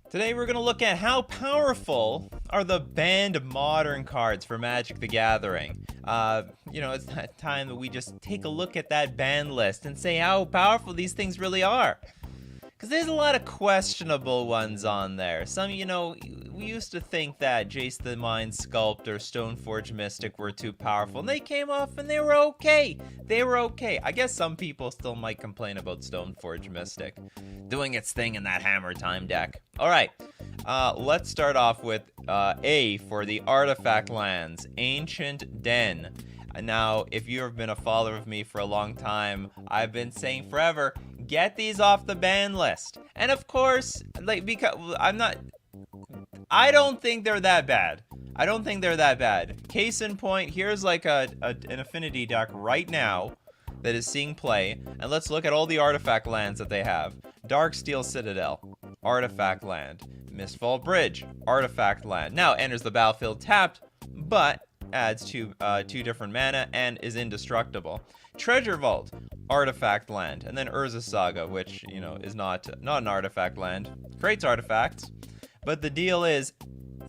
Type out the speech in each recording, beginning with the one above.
Today we're going to look at how powerful are the banned modern cards for Magic the Gathering. It's that time that we just take a look at that ban list and say how powerful these things really are. Because there's a lot of questionable ones on there. Some, we used to think that Jace the Mind Sculptor, Stoneforge Mystic were too powerful. And they came off and they were okay. They were okay. I guess some people still might complain about Stoneforge Mystic doing its thing in that Hammer Time deck. Alright, let's start off with A for the Artifact Lands, Ancient Den. Now, if you have been a follower of me for a long time, I've been saying forever, get these off the ban list. And of course, because I don't think they're that bad. I don't think they're that bad. Case in point, here's like an affinity deck right now that is seeing play. And let's look at all the artifact lands that they have. Darksteel Citadel, artifact land. Mistfall Bridge, artifact land. Now enters the battlefield tapped, but adds two different mana and is indestructible. Treasure Vault, artifact land, and then Urza Saga, which is not an artifact land. Creates artifacts, but the deal is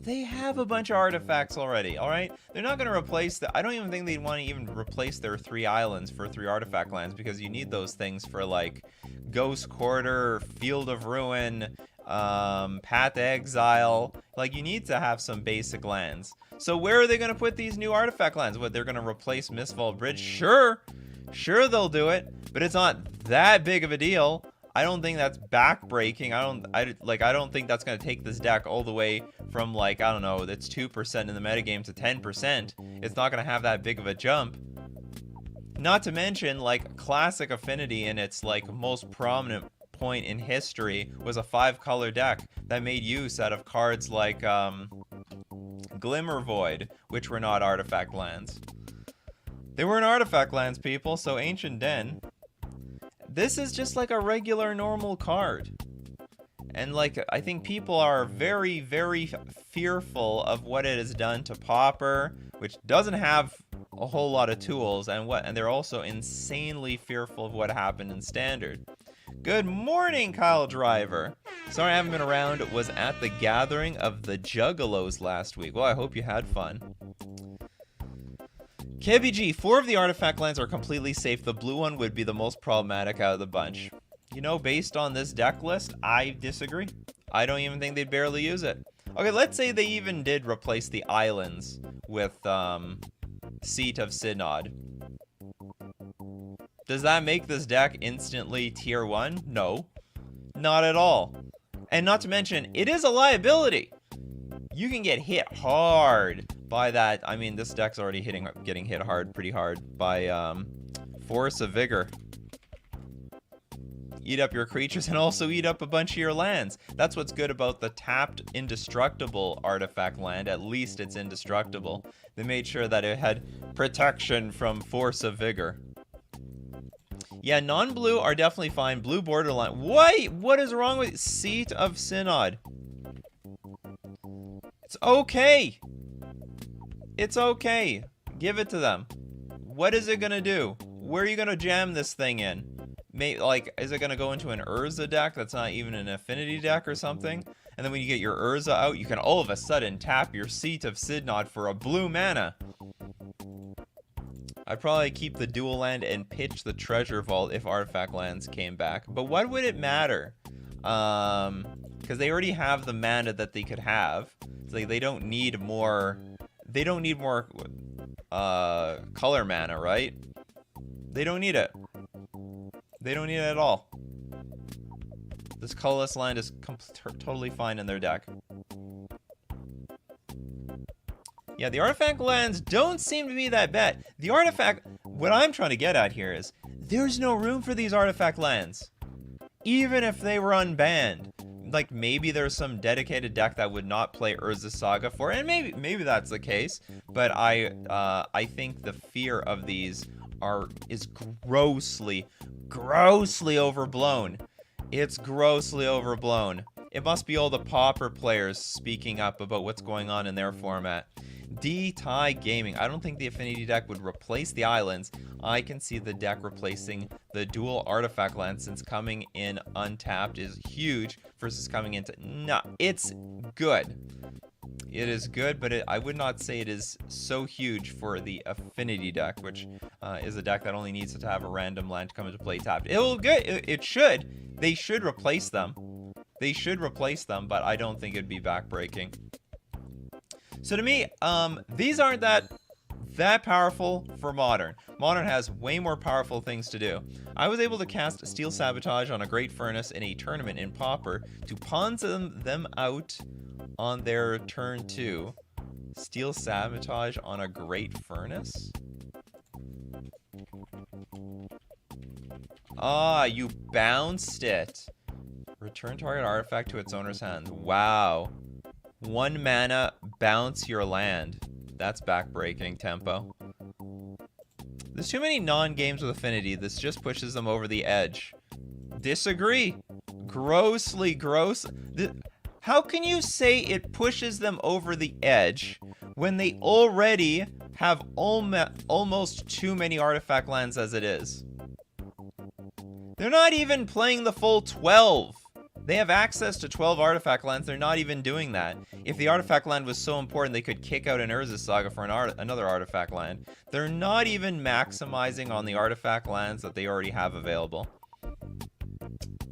they have a bunch of artifacts already. All right, they're not going to replace I don't even think they'd want to even replace their 3 islands for 3 artifact lands, because you need those things for like Ghost Quarter, Field of Ruin, Path to Exile. Like, you need to have some basic lands. So where are they going to put these new artifact lands? What, they're going to replace Mistfall Bridge? Sure they'll do it, but it's not that big of a deal. I don't think that's backbreaking. I don't think that's going to take this deck all the way from, like, I don't know, that's 2% in the metagame to 10%. It's not going to have that big of a jump. Not to mention, like, Classic Affinity in its, like, most prominent point in history was a 5-color deck that made use out of cards like Glimmer Void, which were not artifact lands. They weren't artifact lands, people, so Ancient Den, this is just like a regular normal card. And like, I think people are very, very fearful of what it has done to Pauper, which doesn't have a whole lot of tools, and they're also insanely fearful of what happened in Standard. Good morning, Kyle Driver. Sorry I haven't been around. Was at the gathering of the Juggalos last week. Well, I hope you had fun. KBG, 4 of the artifact lands are completely safe. The blue one would be the most problematic out of the bunch. Based on this deck list, I disagree. I don't even think they'd barely use it. Okay, let's say they even did replace the islands with Seat of Synod. Does that make this deck instantly tier 1? No, not at all. And not to mention, it is a liability. You can get hit hard by that. I mean, this deck's already getting hit pretty hard by Force of Vigor. Eat up your creatures and also eat up a bunch of your lands. That's what's good about the tapped indestructible artifact land. At least it's indestructible. They made sure that it had protection from Force of Vigor. Yeah, non-blue are definitely fine. Blue borderline. What is wrong with Seat of Synod? It's okay. It's okay. Give it to them. What is it gonna do? Where are you gonna jam this thing in? Is it gonna go into an Urza deck that's not even an affinity deck or something? And then when you get your Urza out, you can all of a sudden tap your Seat of Synod for a blue mana. I'd probably keep the dual land and pitch the Treasure Vault if artifact lands came back. But what would it matter? Because they already have the mana that they could have. So they don't need more. They don't need more color mana, right? They don't need it. They don't need it at all. This colorless land is totally fine in their deck. Yeah, the artifact lands don't seem to be that bad. The artifact... What I'm trying to get at here is, there's no room for these artifact lands. Even if they were unbanned. Like, maybe there's some dedicated deck that would not play Urza Saga for it, and maybe that's the case. But I think the fear of these is grossly overblown. It's grossly overblown. It must be all the Pauper players speaking up about what's going on in their format. D-Tie Gaming. I don't think the Affinity deck would replace the islands. I can see the deck replacing the dual artifact land, since coming in untapped is huge versus coming into... No, it's good. It is good, but I would not say it is so huge for the Affinity deck, which is a deck that only needs to have a random land to come into play tapped. It should. They should replace them. They should replace them, but I don't think it'd be backbreaking. So to me, these aren't that powerful for Modern. Modern has way more powerful things to do. I was able to cast Steel Sabotage on a Great Furnace in a tournament in Pauper to pawn them out on their turn 2. Steel Sabotage on a Great Furnace? Ah, you bounced it. Return target artifact to its owner's hand. Wow. 1 mana, bounce your land. That's backbreaking tempo. There's too many non-games with Affinity. This just pushes them over the edge. Disagree. Grossly gross. How can you say it pushes them over the edge when they already have almost too many artifact lands as it is? They're not even playing the full 12. They have access to 12 artifact lands. They're not even doing that. If the artifact land was so important, they could kick out an Urza Saga for another artifact land. They're not even maximizing on the artifact lands that they already have available.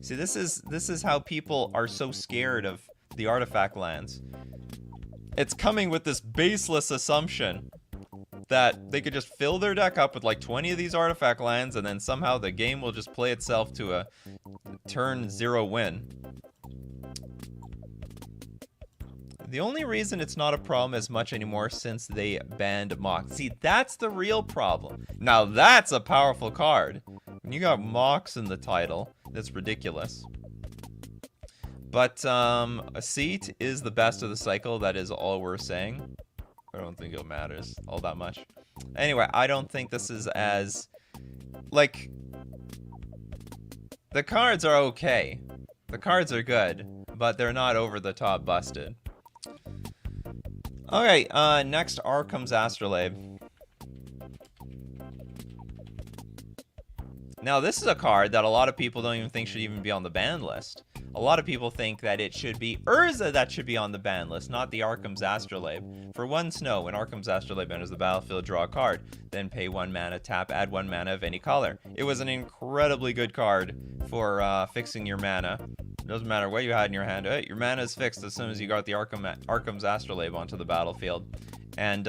See, this is how people are so scared of the artifact lands. It's coming with this baseless assumption that they could just fill their deck up with like 20 of these artifact lands, and then somehow the game will just play itself to a turn 0 win. The only reason it's not a problem as much anymore since they banned Mox. See, that's the real problem. Now that's a powerful card. When you got Mox in the title, that's ridiculous. But a seat is the best of the cycle. That is all we're saying. I don't think it matters all that much. Anyway, I don't think this is as... Like... The cards are okay. The cards are good, but they're not over the top busted. Okay, next Arcum's Astrolabe. Now, this is a card that a lot of people don't even think should even be on the ban list. A lot of people think that it should be Urza that should be on the ban list, not the Arcum's Astrolabe. For 1 snow, when Arcum's Astrolabe enters the battlefield, draw a card. Then pay 1 mana, tap, add 1 mana of any color. It was an incredibly good card for fixing your mana. It doesn't matter what you had in your hand. Hey, your mana is fixed as soon as you got the Arcum's Astrolabe onto the battlefield. And,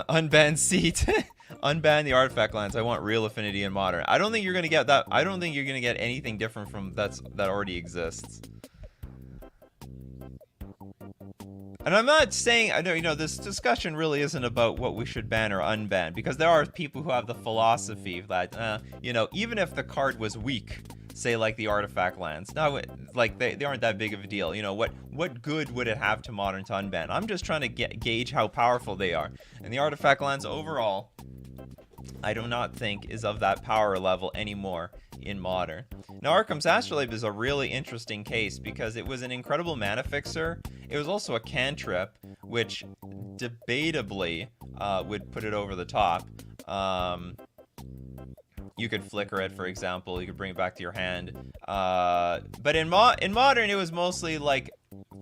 unban seat. Unban the artifact lands. I want real Affinity in Modern. I don't think you're gonna get that. I don't think you're gonna get anything different from that already exists. And I'm not saying, I know, you know, this discussion really isn't about what we should ban or unban, because there are people who have the philosophy that, you know, even if the card was weak, say like the artifact lands, now, like they aren't that big of a deal. You know, what good would it have to Modern to unban? I'm just trying to gauge how powerful they are. And the artifact lands overall, I do not think is of that power level anymore in Modern. Now, Arcum's Astrolabe is a really interesting case because it was an incredible mana fixer. It was also a cantrip, which debatably would put it over the top. You could flicker it, for example. You could bring it back to your hand. But in Modern, it was mostly like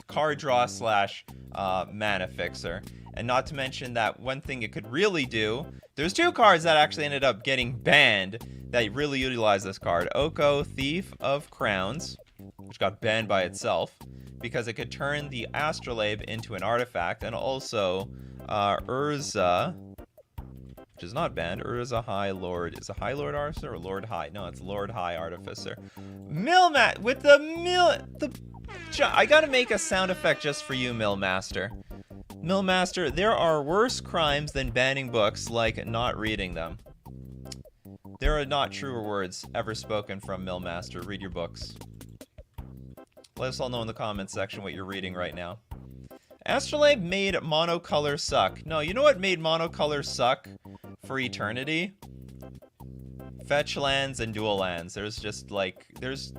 card draw slash mana fixer. And not to mention that one thing it could really do, there's 2 cards that actually ended up getting banned that really utilize this card. Oko, Thief of Crowns, which got banned by itself, because it could turn the Astrolabe into an artifact, and also Urza, which is not banned. Urza High Lord. Is it High Lord Artificer or Lord High? No, it's Lord High Artificer. Millmat with the I gotta make a sound effect just for you, Millmaster. Millmaster, there are worse crimes than banning books, like not reading them. There are not truer words ever spoken from Millmaster. Read your books. Let us all know in the comments section what you're reading right now. Astrolabe made monocolor suck. No, you know what made monocolor suck for eternity? Fetch lands and dual lands. There's just like there's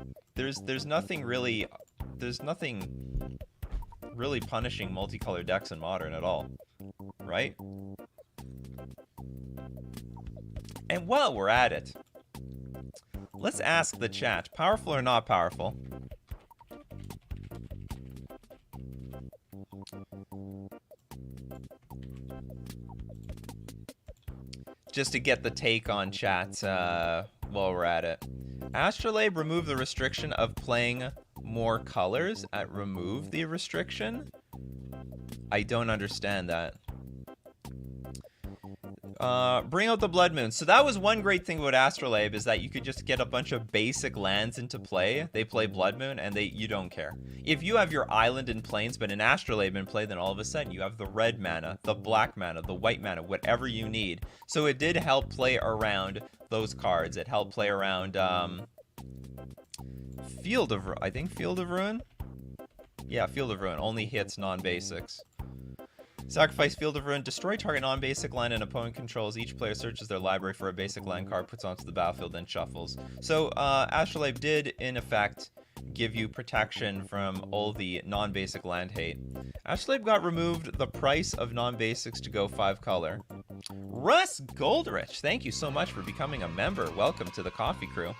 nothing really, there's nothing really punishing multicolored decks in Modern at all, right? And while we're at it, let's ask the chat, powerful or not powerful? Just to get the take on chat while we're at it. Astrolabe removed the restriction of playing more colors. Remove the restriction? I don't understand that. Bring out the Blood Moon. So that was one great thing about Astrolabe, is that you could just get a bunch of basic lands into play. They play Blood Moon, and you don't care. If you have your island in Plains, but an Astrolabe in play, then all of a sudden you have the red mana, the black mana, the white mana, whatever you need. So it did help play around those cards. It helped play around Field of Ruin? Yeah, Field of Ruin. Only hits non-basics. Sacrifice Field of Ruin. Destroy target non-basic land an opponent controls. Each player searches their library for a basic land card, puts onto the battlefield, then shuffles. So Astrolabe did, in effect, give you protection from all the non-basic land hate. Astrolabe got removed the price of non-basics to go 5 color. Russ Goldrich, thank you so much for becoming a member. Welcome to the Coffee Crew.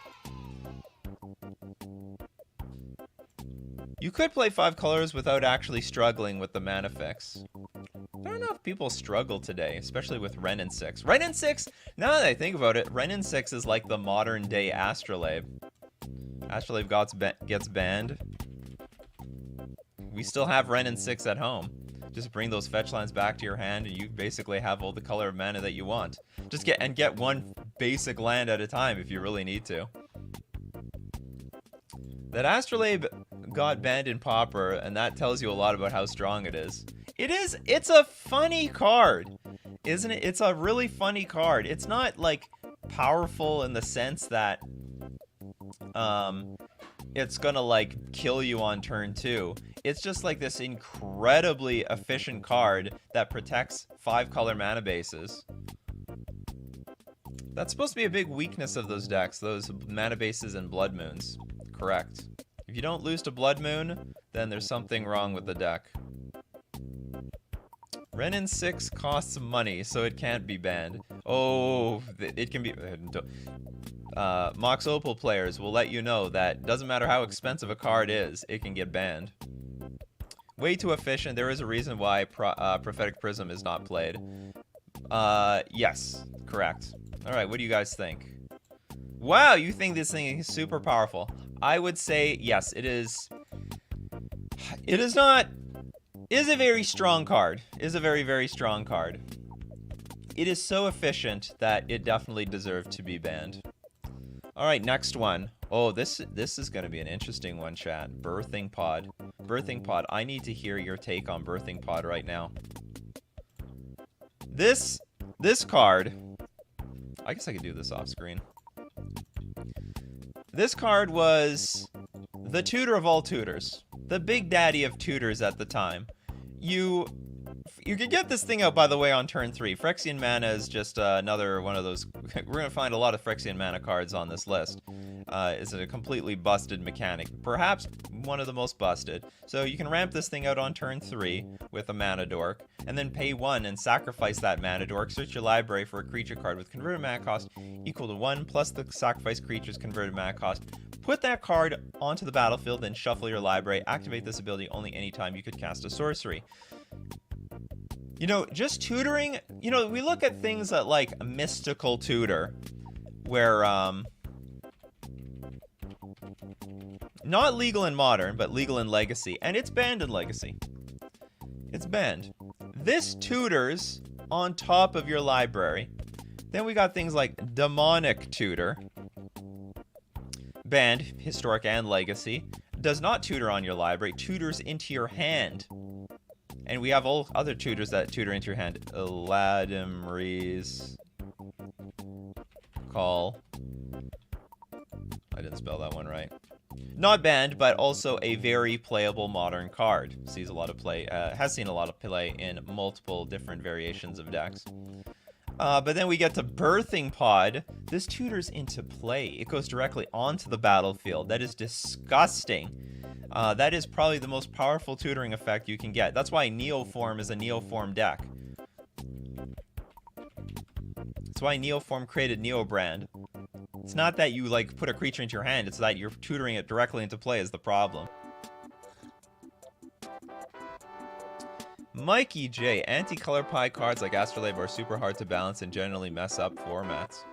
You could play 5 colors without actually struggling with the mana fix. I don't know if people struggle today, especially with Wrenn and 6. Wrenn and 6, now that I think about it, Wrenn and 6 is like the modern day Astrolabe. Astrolabe gets banned. We still have Wrenn and 6 at home. Just bring those fetch lands back to your hand and you basically have all the color of mana that you want. Just get one basic land at a time if you really need to. That Astrolabe got banned in Pauper, and that tells you a lot about how strong it is. It's a funny card, isn't it? It's a really funny card. It's not, like, powerful in the sense that, it's gonna, like, kill you on turn 2. It's just, like, this incredibly efficient card that protects 5 color mana bases. That's supposed to be a big weakness of those decks, those mana bases and Blood Moons. Correct. If you don't lose to Blood Moon, then there's something wrong with the deck. Wrenn and 6 costs money, so it can't be banned. Oh, it can be... Mox Opal players will let you know that doesn't matter how expensive a card is, it can get banned. Way too efficient. There is a reason why Prophetic Prism is not played. Yes, correct. Alright, what do you guys think? Wow, you think this thing is super powerful. I would say, yes, it is. It is not... It is a very strong card. It is a very, very strong card. It is so efficient that it definitely deserved to be banned. Alright, next one. Oh, this is going to be an interesting one, chat. Birthing Pod. Birthing Pod. I need to hear your take on Birthing Pod right now. This card... I guess I could do this off screen. This card was the tutor of all tutors. The big daddy of tutors at the time. You could get this thing out, by the way, on turn 3. Phyrexian Mana is just another one of those... We're going to find a lot of Phyrexian Mana cards on this list. It's a completely busted mechanic. Perhaps one of the most busted. So you can ramp this thing out on turn 3 with a Mana Dork, and then pay 1 and sacrifice that Mana Dork. Search your library for a creature card with converted mana cost equal to 1 plus the sacrifice creature's converted mana cost. Put that card onto the battlefield, then shuffle your library. Activate this ability only anytime you could cast a sorcery. You know, just tutoring, you know, we look at things like a mystical tutor, where, not legal in Modern, but legal in Legacy, and it's banned in Legacy. It's banned. This tutors on top of your library. Then we got things like Demonic Tutor, banned, Historic and Legacy. Does not tutor on your library, tutors into your hand. And we have all other tutors that tutor into your hand. Eladimri's Call. I didn't spell that one right. Not banned, but also a very playable modern card. Sees a lot of play, has seen a lot of play in multiple different variations of decks. But then we get to Birthing Pod. This tutors into play. It goes directly onto the battlefield. That is disgusting. That is probably the most powerful tutoring effect you can get. That's why Neoform is a Neoform deck. That's why Neoform created Neobrand. It's not that you, like, put a creature into your hand, it's that you're tutoring it directly into play is the problem. Mikey J. Anti-color pie cards like Astrolabe are super hard to balance and generally mess up formats.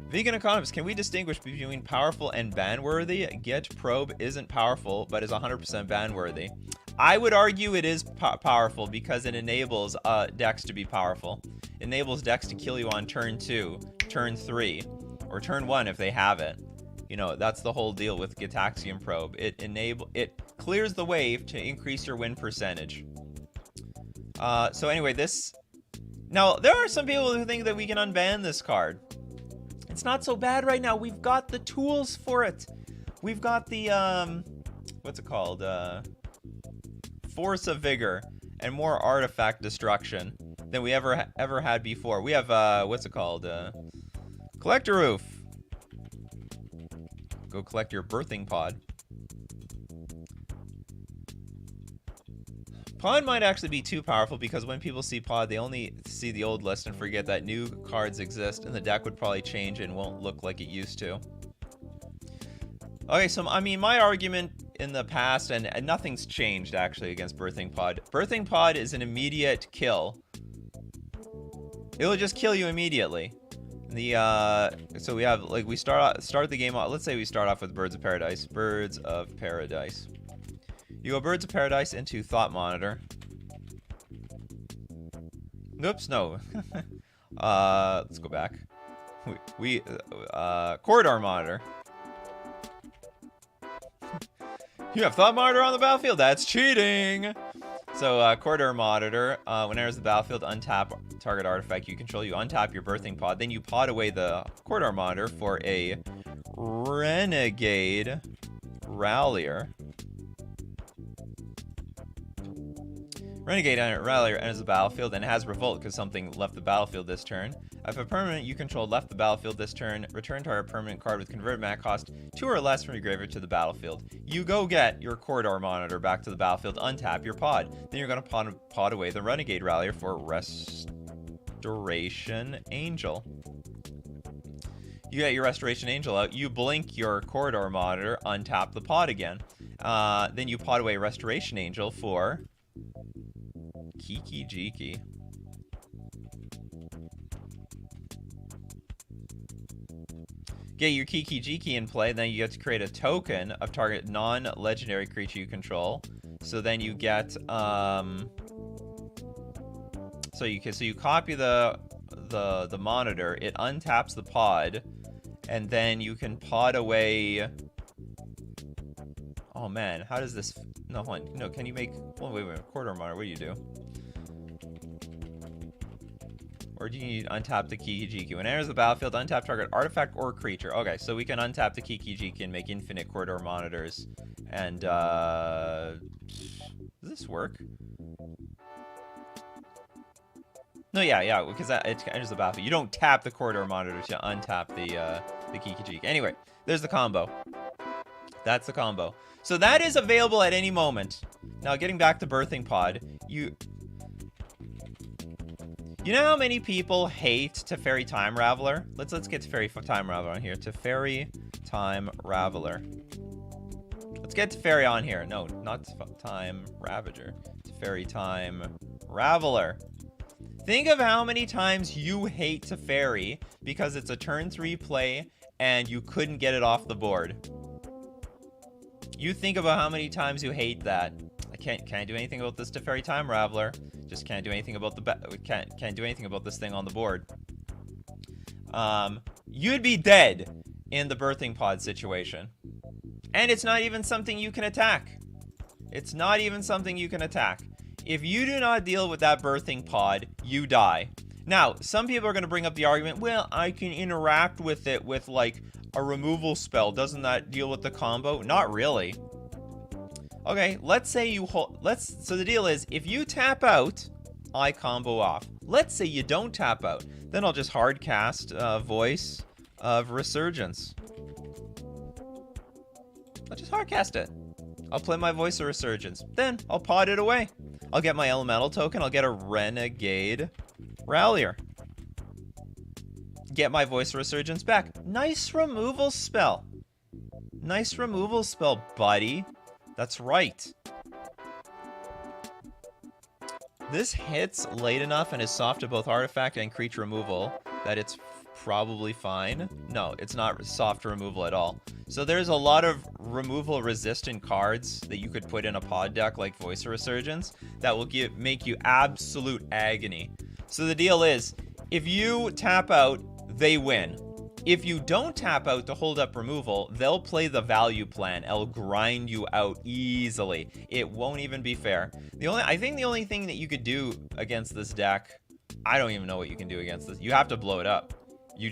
Vegan Economist, can we distinguish between powerful and ban-worthy? Get Probe isn't powerful, but is 100% ban-worthy. I would argue it is powerful because it enables decks to be powerful. It enables decks to kill you on turn 2, turn 3, or turn 1 if they have it. You know, that's the whole deal with Gitaxian Probe. It clears the way to increase your win percentage. So anyway, now there are some people who think that we can unban this card. It's not so bad right now. We've got the tools for it. We've got the what's it called? Force of Vigor and more artifact destruction than we ever had before. We have what's it called? Collector Roof. Go collect your birthing pod. Pod might actually be too powerful because when people see Pod, they only see the old list and forget that new cards exist, and the deck would probably change and won't look like it used to. Okay, so I mean, my argument in the past, and nothing's changed actually against Birthing Pod. Birthing Pod is an immediate kill. It'll just kill you immediately. So we have, like, we start the game off. Let's say we start off with Birds of Paradise. Birds of Paradise. You go Birds of Paradise into Thought Monitor. Oops, no. Let's go back. Corridor Monitor. You have Thought Monitor on the battlefield. That's cheating. So, Corridor Monitor, when it enters the battlefield, untap target artifact you control. You untap your Birthing Pod. Then you pod away the Corridor Monitor for a Renegade Rallier. Renegade Rallier enters the battlefield and has Revolt because something left the battlefield this turn. If a permanent you control left the battlefield this turn, return target permanent card with converted mana cost 2 or less from your graveyard to the battlefield. You go get your Corridor Monitor back to the battlefield, untap your pod. Then you're going to pod away the Renegade Rallier for Restoration Angel. You get your Restoration Angel out, you blink your Corridor Monitor, untap the pod again. Then you pod away Restoration Angel for Kiki Jiki. Get your Kiki Jiki in play, then you get to create a token of target non-legendary creature you control. So then you get so you copy the monitor, it untaps the pod, and then you can pod away. Oh man, how does this? No, hold on. No, can you make? Oh, wait. Corridor Monitor. What do you do? Or do you need to untap the Kiki Jiki? When it enters the battlefield, untap target artifact or creature. Okay, so we can untap the Kiki Jiki and make infinite Corridor Monitors. And, does this work? No, yeah, because it enters the battlefield. You don't tap the Corridor Monitor to untap the Kiki Jiki. Anyway, there's the combo. That's the combo. So that is available at any moment. Now, getting back to Birthing Pod, you know how many people hate Teferi Time Raveler? Let's get Teferi Time Raveler on here. Teferi Time Raveler. Let's get Teferi on here. No, not Time Ravager. Teferi Time Raveler. Think of how many times you hate Teferi because it's a turn 3 play and you couldn't get it off the board. You think about how many times you hate that. I can't do anything about this Teferi Time Raveler. Just can't do anything about can't do anything about this thing on the board. You'd be dead in the Birthing Pod situation. And it's not even something you can attack. It's not even something you can attack. If you do not deal with that Birthing Pod, you die. Now, some people are going to bring up the argument, well, I can interact with it with, like, a removal spell. Doesn't that deal with the combo? Not really. Okay, let's say you hold... So the deal is, if you tap out, I combo off. Let's say you don't tap out. Then I'll just hard cast Voice of Resurgence. I'll just hardcast it. I'll play my Voice of Resurgence. Then I'll pod it away. I'll get my elemental token. I'll get a Renegade Rallier. Get my Voice of Resurgence back. Nice removal spell. Nice removal spell, buddy. That's right. This hits late enough and is soft to both artifact and creature removal that it's probably fine. No, it's not soft removal at all. So there's a lot of removal resistant cards that you could put in a pod deck like Voice of Resurgence that will make you absolute agony. So the deal is, if you tap out, they win. If you don't tap out to hold up removal, they'll play the value plan. It'll grind you out easily. It won't even be fair. I think the only thing that you could do against this deck, I don't even know what you can do against this. You have to blow it up. You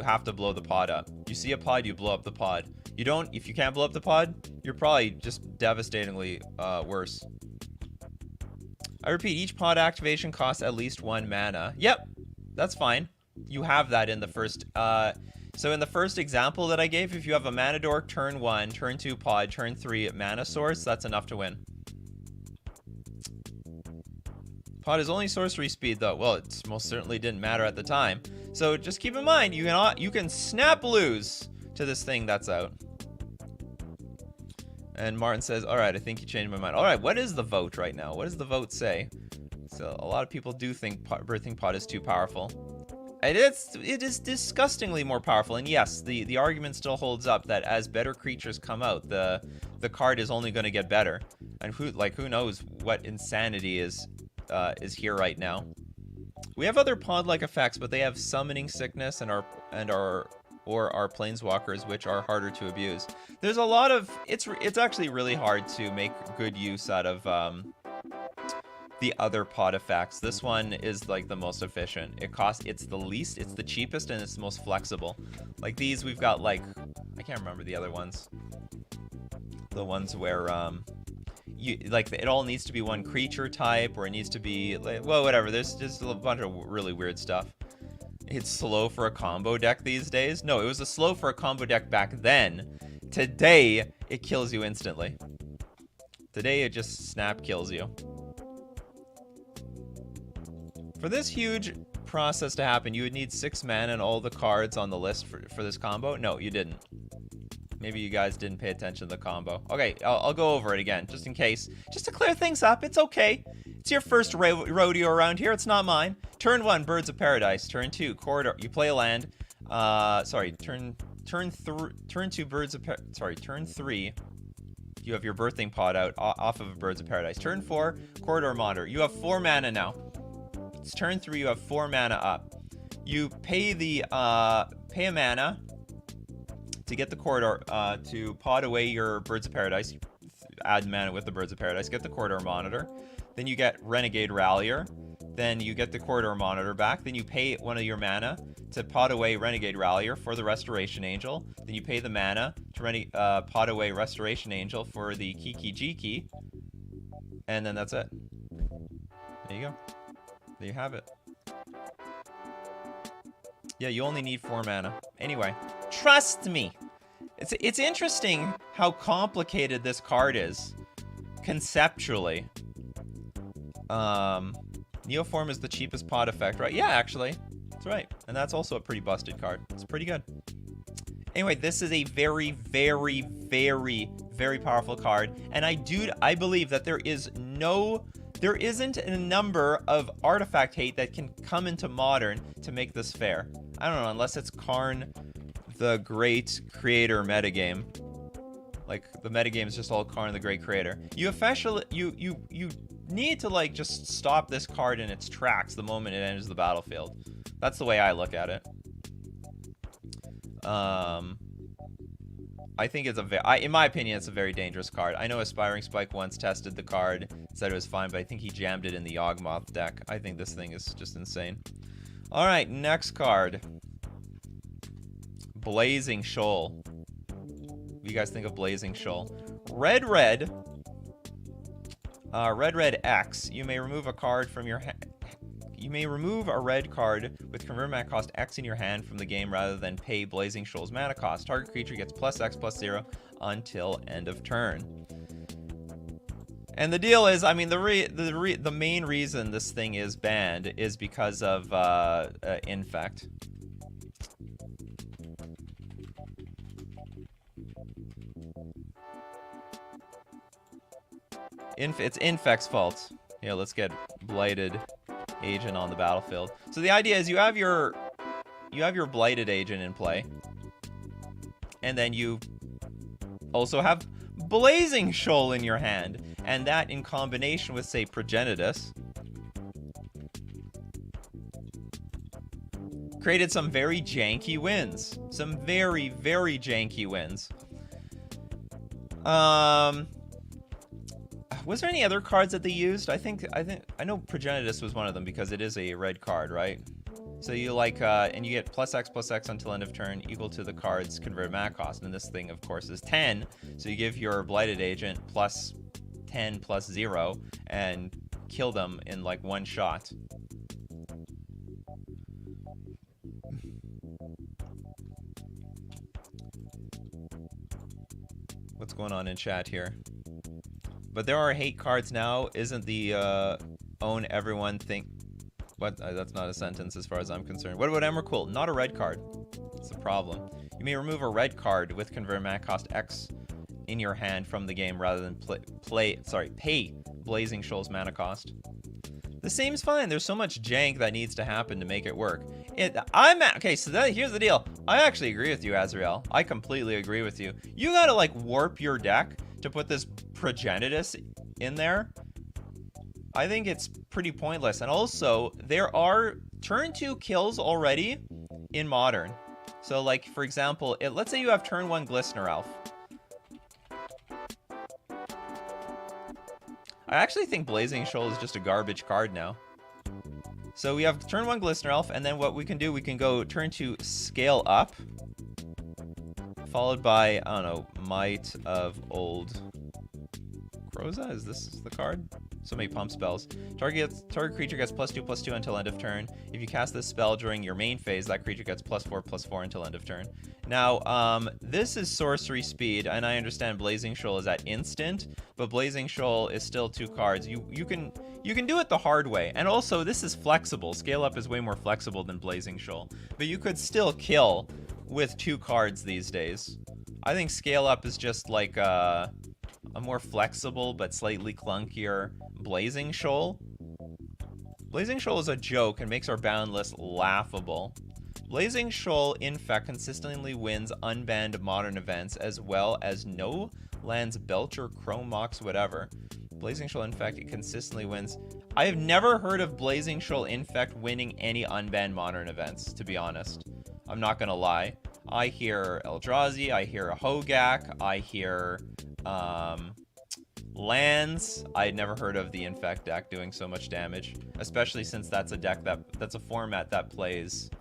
have to blow the pod up. You see a pod, you blow up the pod. If you can't blow up the pod, you're probably just devastatingly worse. I repeat, each pod activation costs at least 1 mana. Yep, that's fine. You have that in the first so in the first example that I gave, if you have a mana dork, turn 1, turn 2 pod, turn 3 mana source, that's enough to win. Pod is only sorcery speed though. Well, it most certainly didn't matter at the time. So just keep in mind, you can snap lose to this thing that's out. And Martin says, all right, I think you changed my mind. All right, what is the vote right now? What does the vote say? So a lot of people do think Birthing Pod is too powerful. It is disgustingly more powerful, and yes, the argument still holds up that as better creatures come out, the card is only going to get better. And who knows what insanity is here right now. We have other pod-like effects, but they have summoning sickness and our planeswalkers, which are harder to abuse. There's a lot of it's actually really hard to make good use out of the other pod effects. This one is like the most efficient. It's the cheapest, and it's the most flexible. Like these, we've got like, I can't remember the other ones. The ones where it all needs to be one creature type, or it needs to be well, whatever. There's just a bunch of really weird stuff. It's slow for a combo deck these days. No, it was a slow for a combo deck back then. Today, it kills you instantly. Today, it just snap kills you. For this huge process to happen, you would need 6 mana and all the cards on the list for this combo. No, you didn't. Maybe you guys didn't pay attention to the combo. Okay, I'll go over it again, just in case. Just to clear things up, it's okay. It's your first rodeo around here, it's not mine. Turn 1, Birds of Paradise. Turn 2, Corridor. You play a land. Turn 2, Birds of Paradise. Sorry, turn 3. You have your Birthing Pod out off of Birds of Paradise. Turn 4, Corridor Monitor. You have 4 mana now. It's turn 3, you have 4 mana up. You pay a mana to get the Corridor, to pod away your Birds of Paradise. Add mana with the Birds of Paradise. Get the Corridor Monitor. Then you get Renegade Rallier. Then you get the Corridor Monitor back. Then you pay 1 of your mana to pod away Renegade Rallier for the Restoration Angel. Then you pay the mana to pod away Restoration Angel for the Kiki Jiki. And then that's it. There you go. There you have it. Yeah, you only need 4 mana. Anyway, trust me. It's interesting how complicated this card is, conceptually. Neoform is the cheapest pod effect, right? Yeah, actually. That's right. And that's also a pretty busted card. It's pretty good. Anyway, this is a very, very, very, very powerful card. And I believe that there isn't a number of artifact hate that can come into Modern to make this fair. I don't know, unless it's Karn, the Great Creator metagame. Like, the metagame is just all Karn, the Great Creator. You need to, like, just stop this card in its tracks the moment it enters the battlefield. That's the way I look at it. I think it's in my opinion, it's a very dangerous card. I know Aspiring Spike once tested the card, said it was fine, but I think he jammed it in the Yawgmoth deck. I think this thing is just insane. All right, next card. Blazing Shoal. What do you guys think of Blazing Shoal? Red X. You may remove a card from your hand. You may remove a red card with convert mana cost X in your hand from the game rather than pay Blazing Shoal's mana cost. Target creature gets +X/+0 until end of turn. And the deal is, I mean, the main reason this thing is banned is because of infect. It's infect's fault. Here, let's get blighted agent on the battlefield. So the idea is you have your blighted agent in play, and then you also have Blazing Shoal in your hand, and that in combination with, say, Progenitus created some very janky wins. Some very, very janky wins. Was there any other cards that they used? I know Progenitus was one of them because it is a red card, right? So you like, and you get +X until end of turn equal to the card's converted mana cost. And this thing, of course, is 10. So you give your Blighted Agent +10 +0 and kill them in like one shot. What's going on in chat here? But there are hate cards now. Isn't the own everyone thing? What? That's not a sentence as far as I'm concerned. What about Emrakul? Not a red card. That's the problem. You may remove a red card with convert mana cost X in your hand from the game rather than pay Blazing Shoal's mana cost. The same's fine. There's so much jank that needs to happen to make it work. Okay, so here's the deal. I actually agree with you, Azrael. I completely agree with you. You gotta like warp your deck to put this Progenitus in there. I think it's pretty pointless. And also, there are turn 2 kills already in Modern. So like, for example, let's say you have turn 1 Glistener Elf. I actually think Blazing Shoal is just a garbage card now. So we have turn 1 Glistener Elf, and then what we can do, we can go turn 2 Scale Up, followed by, I don't know, Might of Old Groza? Is this the card? So many pump spells. Target creature gets +2/+2 until end of turn. If you cast this spell during your main phase, that creature gets +4/+4 until end of turn. Now, this is sorcery speed, and I understand Blazing Shoal is at instant, but Blazing Shoal is still 2 cards. You can do it the hard way, and also this is flexible. Scale Up is way more flexible than Blazing Shoal, but you could still kill with 2 cards these days. I think Scale Up is just like a more flexible but slightly clunkier Blazing Shoal. Blazing Shoal is a joke and makes our ban list laughable. Blazing Shoal, in fact, consistently wins unbanned Modern events as well as no lands Belcher, Chrome Mox, whatever. Blazing Shoal, in fact, it consistently wins. I have never heard of Blazing Shoal, in fact, winning any unbanned Modern events, to be honest. I'm not gonna lie. I hear Eldrazi, I hear a Hogak, I hear lands. I'd never heard of the Infect deck doing so much damage, especially since that's a deck that's a format that plays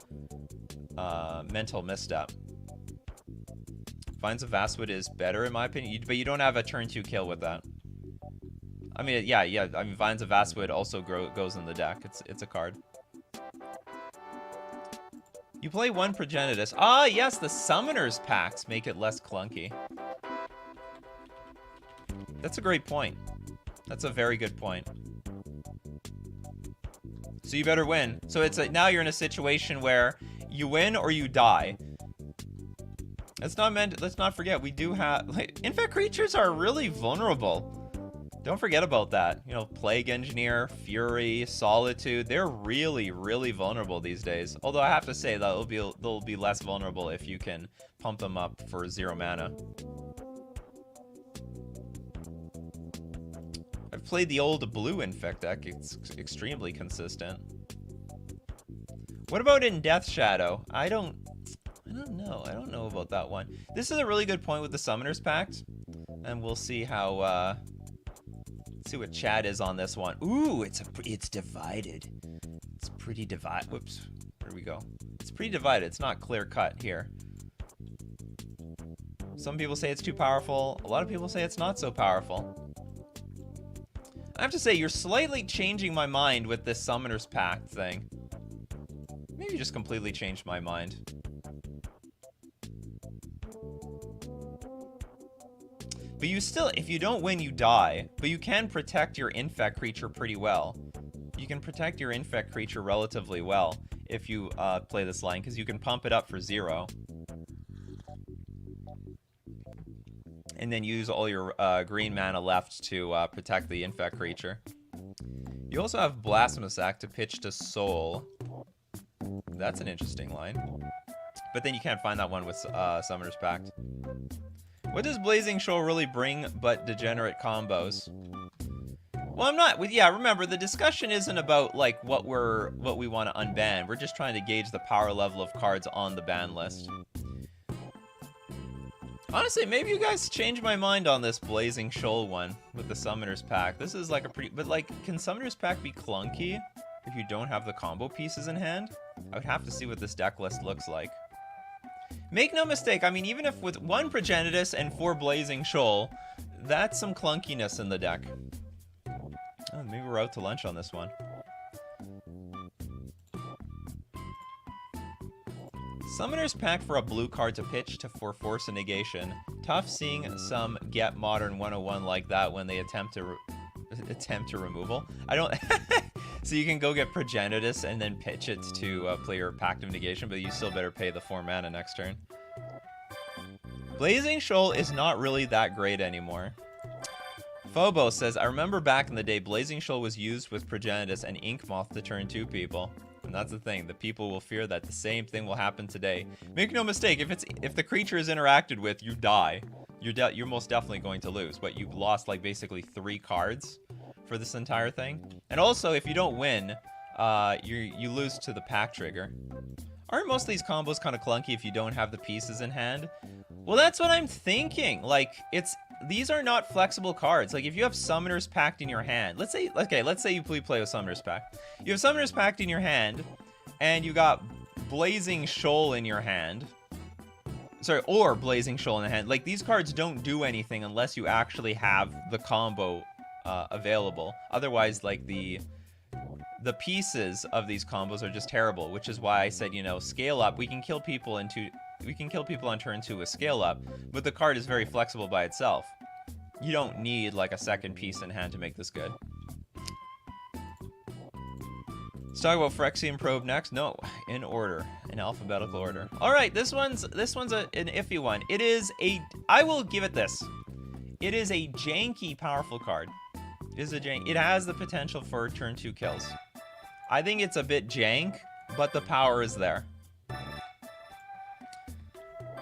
Mental Misstep. Vines of Vastwood is better in my opinion, but you don't have a turn 2 kill with that. I mean, yeah. I mean, Vines of Vastwood also goes in the deck. It's a card. You play 1 Progenitus. Ah, yes, the Summoner's Pacts make it less clunky. That's a great point. That's a very good point. So you better win. So it's now you're in a situation where you win or you die. Let's not forget, we do have, like, infect creatures are really vulnerable. Don't forget about that. You know, Plague Engineer, Fury, Solitude, they're really, really vulnerable these days. Although I have to say that they'll be less vulnerable if you can pump them up for 0 mana. I've played the old blue Infect deck. It's extremely consistent. What about in Death Shadow? I don't know. I don't know about that one. This is a really good point with the Summoner's Pact, and we'll see how. See what chat is on this one. Ooh, it's divided. It's pretty divided. Whoops. Where do we go? It's pretty divided. It's not clear cut here. Some people say it's too powerful. A lot of people say it's not so powerful. I have to say, you're slightly changing my mind with this Summoner's Pact thing. Maybe you just completely changed my mind. But you still, if you don't win, you die. But you can protect your infect creature pretty well. You can protect your infect creature relatively well if you play this line, because you can pump it up for 0. And then use all your green mana left to protect the infect creature. You also have Blasphemous Act to pitch to Soul. That's an interesting line. But then you can't find that one with Summoner's Pact. What does Blazing Shoal really bring but degenerate combos? Well, I'm not. Yeah, remember the discussion isn't about like what we want to unban. We're just trying to gauge the power level of cards on the ban list. Honestly, maybe you guys changed my mind on this Blazing Shoal one with the Summoner's Pact. This is like a pretty... But, like, can Summoner's Pact be clunky if you don't have the combo pieces in hand? I would have to see what this deck list looks like. Make no mistake, I mean, even if with 1 Progenitus and 4 Blazing Shoal, that's some clunkiness in the deck. Oh, maybe we're out to lunch on this one. Summoner's Pact for a blue card to pitch for Force of Negation. Tough seeing some Get Modern 101 like that when they attempt to removal. I don't... So you can go get Progenitus and then pitch it to play your Pact of Negation, but you still better pay the 4 mana next turn. Blazing Shoal is not really that great anymore. Phobos says, I remember back in the day, Blazing Shoal was used with Progenitus and Ink Moth to turn 2 people. And that's the thing, the people will fear that the same thing will happen today. Make no mistake, if the creature is interacted with, you die. You're most definitely going to lose. But you've lost like basically 3 cards for this entire thing. And also, if you don't win, you lose to the pack trigger. Aren't most of these combos kind of clunky if you don't have the pieces in hand? Well, that's what I'm thinking. Like, these are not flexible cards. Like, if you have Summoner's Pact in your hand, let's say you play with Summoner's Pact. You have Summoner's Pact in your hand, and you got Blazing Shoal in your hand. Sorry, or Blazing Shoal in the hand. Like, these cards don't do anything unless you actually have the combo available. Otherwise, like, the pieces of these combos are just terrible, which is why I said, you know, scale up. We can kill people on turn 2 with scale up, but the card is very flexible by itself. You don't need like a second piece in hand to make this good. Let's talk about Phyrexian Probe next. No, in order, in alphabetical order. All right, this one's an iffy one. It is I will give it this. It is a janky powerful card. It has the potential for turn 2 kills. I think it's a bit jank, but the power is there.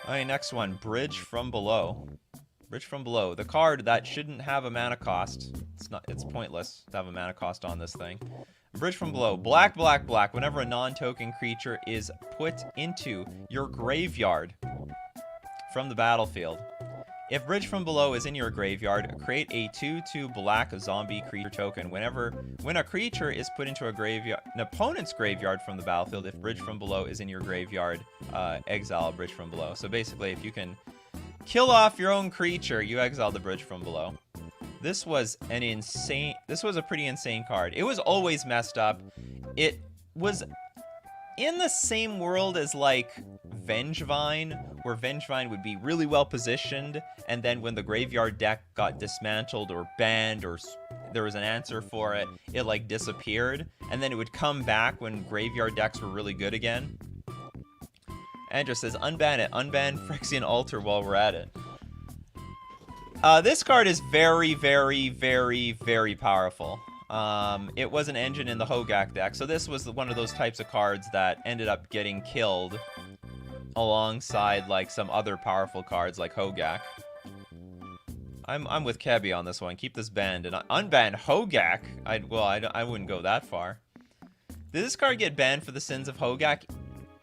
Alright, next one. Bridge from Below. Bridge from Below. The card that shouldn't have a mana cost. It's pointless to have a mana cost on this thing. Bridge from Below. Black, black, black. Whenever a non-token creature is put into your graveyard from the battlefield. If Bridge from Below is in your graveyard, create a 2/2 black zombie creature token. When a creature is put into an opponent's graveyard from the battlefield, if Bridge from Below is in your graveyard, exile Bridge from Below. So basically, if you can kill off your own creature, you exile the Bridge from Below. This was a pretty insane card. It was always messed up. It was in the same world as like Vengevine, where Vengevine would be really well positioned, and then when the graveyard deck got dismantled or banned or there was an answer for it, it like disappeared, and then it would come back when graveyard decks were really good again. Andrew says, unban it. Unban Phyrexian Altar while we're at it. This card is very, very, very, very powerful. It was an engine in the Hogak deck, so this was one of those types of cards that ended up getting killed alongside like some other powerful cards like Hogak. I'm with Kebby on this one. Keep this banned and unban Hogak. I wouldn't go that far. Did this card get banned for the sins of Hogak?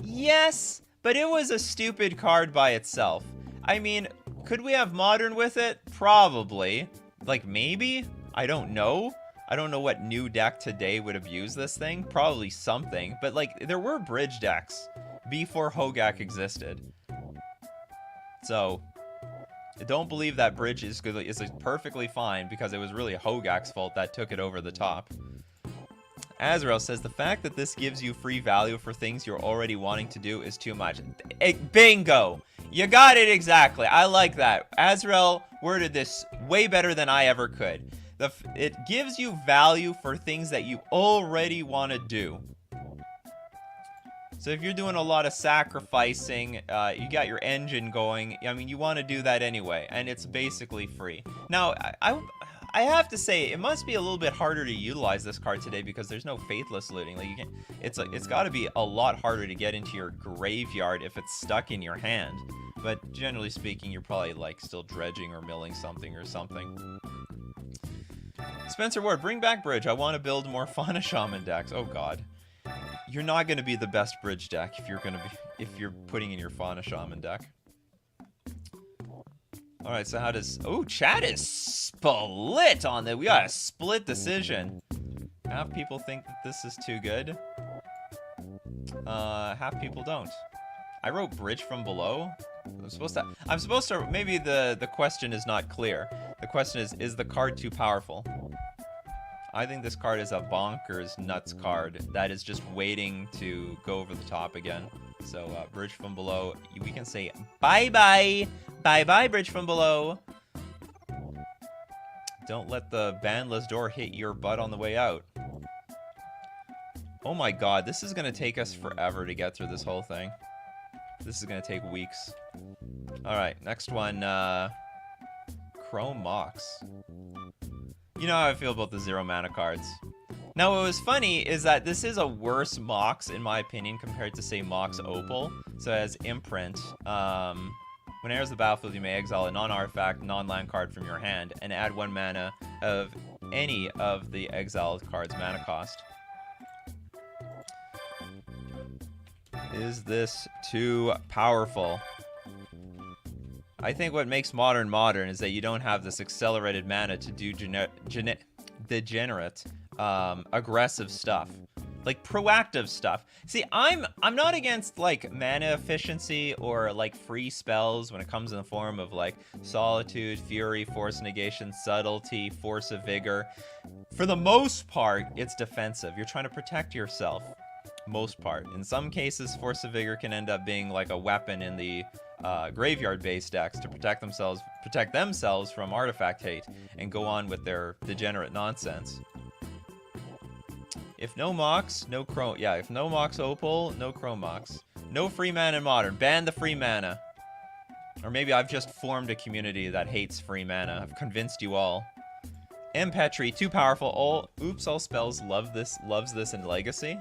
Yes, but it was a stupid card by itself. I mean, could we have Modern with it? Probably. Like maybe? I don't know. I don't know what new deck today would have used this thing. Probably something. But like there were bridge decks before Hogak existed. So don't believe that bridge is perfectly fine because it was really Hogak's fault that took it over the top. Azrael says, the fact that this gives you free value for things you're already wanting to do is too much. Bingo! You got it exactly. I like that. Azrael worded this way better than I ever could. It gives you value for things that you already want to do. So if you're doing a lot of sacrificing, you got your engine going, I mean, you want to do that anyway, and it's basically free. Now, I have to say, it must be a little bit harder to utilize this card today because there's no faithless looting. Like, you can't, it's got to be a lot harder to get into your graveyard if it's stuck in your hand. But generally speaking, you're probably like still dredging or milling something or something. Spencer Ward, bring back Bridge. I want to build more Fauna Shaman decks. Oh God. You're not going to be the best Bridge deck if you're putting in your Fauna Shaman deck. All right, so how does... Oh, chat is split on that. We got a split decision. Half people think that this is too good. Half people don't. I wrote Bridge from below. I'm supposed to... Maybe the question is not clear. The question is the card too powerful? I think this card is a bonkers nuts card that is just waiting to go over the top again. So, Bridge from below, we can say bye-bye. Bye-bye, Bridge from below. Don't let the bandless door hit your butt on the way out. Oh my God, this is going to take us forever to get through this whole thing. This is going to take weeks. Alright, next one, Chrome Mox. You know how I feel about the 0 mana cards. Now, what was funny is that this is a worse Mox, in my opinion, compared to, say, Mox Opal. So it has Imprint. When it enters the battlefield, you may exile a non-artifact, non-land card from your hand, and add 1 mana of any of the exiled card's mana cost. Is this too powerful? I think what makes Modern modern is that you don't have this accelerated mana to do degenerate, aggressive stuff. Like proactive stuff. See, I'm not against like mana efficiency or like free spells when it comes in the form of like Solitude, Fury, Force Negation, Subtlety, Force of Vigor. For the most part, it's defensive. You're trying to protect yourself. Most part. In some cases, Force of Vigor can end up being like a weapon in the graveyard-based decks to protect themselves from artifact hate and go on with their degenerate nonsense. If no Mox, no Chrome. Yeah, if no Mox Opal, no Chrome Mox. No free mana in Modern. Ban the free mana. Or maybe I've just formed a community that hates free mana. I've convinced you all. Petri, too powerful. All spells loves this in Legacy.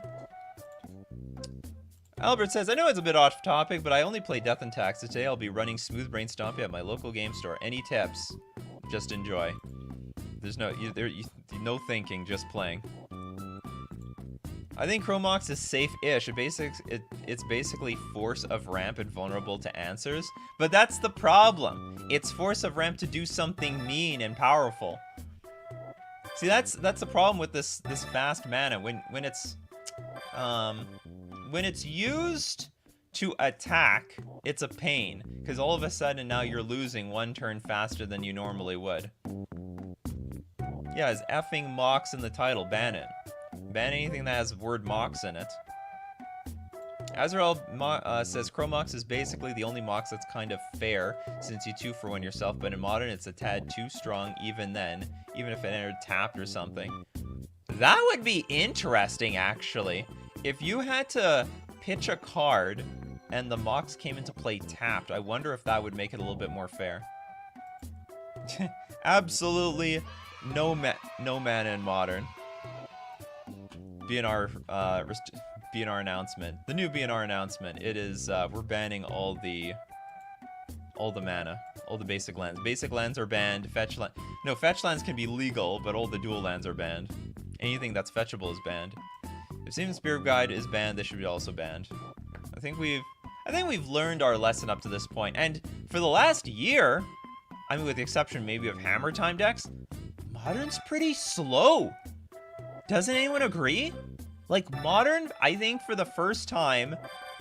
Albert says, I know it's a bit off topic, but I only play Death and Tax today. I'll be running Smooth Brain Stompy at my local game store. Any tips? Just enjoy. There's no thinking, just playing. I think Chromox is safe-ish. It's basically Force of Ramp and vulnerable to answers. But that's the problem. It's Force of Ramp to do something mean and powerful. See, that's the problem with this fast mana. When it's used to attack, it's a pain, because all of a sudden now you're losing 1 turn faster than you normally would. Yeah, it's effing Mox in the title. Ban it. Ban anything that has word Mox in it. Azrael says Chromox is basically the only Mox that's kind of fair, since you 2-for-1 yourself, but in Modern it's a tad too strong even then, even if it entered tapped or something. That would be interesting, actually. If you had to pitch a card and the Mox came into play tapped, I wonder if that would make it a little bit more fair. Absolutely no mana in Modern. BNR announcement. The new BNR announcement. It is we're banning all the mana, all the basic lands. Basic lands are banned. Fetch lands can be legal, but all the dual lands are banned. Anything that's fetchable is banned. If Seaman Spirit Guide is banned, they should be also banned. I think we've learned our lesson up to this point. And for the last year, I mean, with the exception maybe of Hammer Time decks, Modern's pretty slow. Doesn't anyone agree? Like, Modern, I think for the first time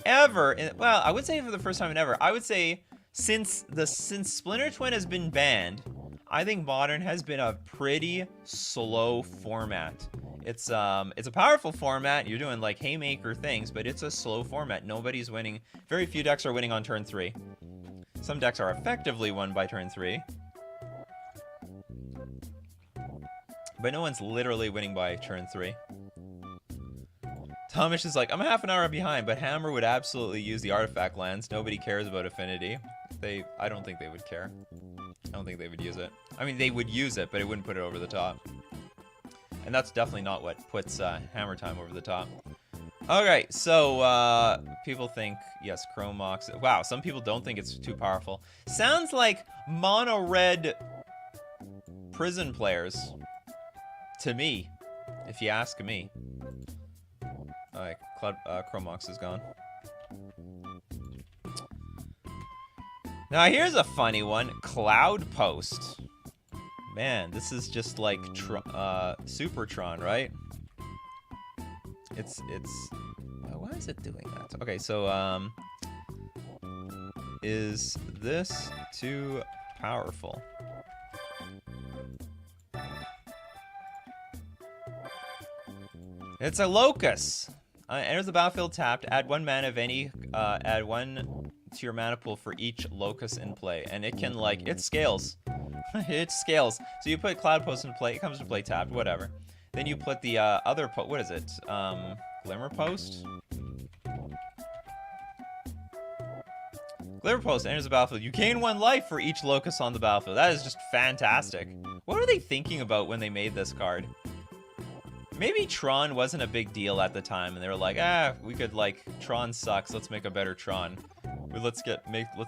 ever, well, I would say for the first time ever, I would say since Splinter Twin has been banned, I think Modern has been a pretty slow format. It's a powerful format. You're doing like haymaker things, but it's a slow format. Nobody's winning. Very few decks are winning on turn 3. Some decks are effectively won by turn 3. But no one's literally winning by turn 3. Thomas is like, I'm half an hour behind, but Hammer would absolutely use the artifact lands. Nobody cares about Affinity. I don't think they would care. I don't think they would use it. I mean, they would use it, but it wouldn't put it over the top. And that's definitely not what puts Hammer Time over the top. Okay, so people think, yes, Chrome Mox. Wow, some people don't think it's too powerful. Sounds like mono-red prison players to me, if you ask me. Alright, Chrome Mox is gone. Now here's a funny one, Cloudpost. Man, this is just like Supertron, right? It's why is it doing that? Okay, so is this too powerful? It's a Locust. Enters the battlefield tapped. Add 1 mana of any. Add 1 to your mana pool for each Locust in play, and it can like it scales. It scales. So you put Cloudpost in play. It comes to play tapped. Whatever. Then you put the other what is it? Glimmer Post. Glimmer Post enters the battlefield. You gain 1 life for each Locust on the battlefield. That is just fantastic. What were they thinking about when they made this card? Maybe Tron wasn't a big deal at the time, and they were like, we could like Tron sucks. Let's make a better Tron. Let's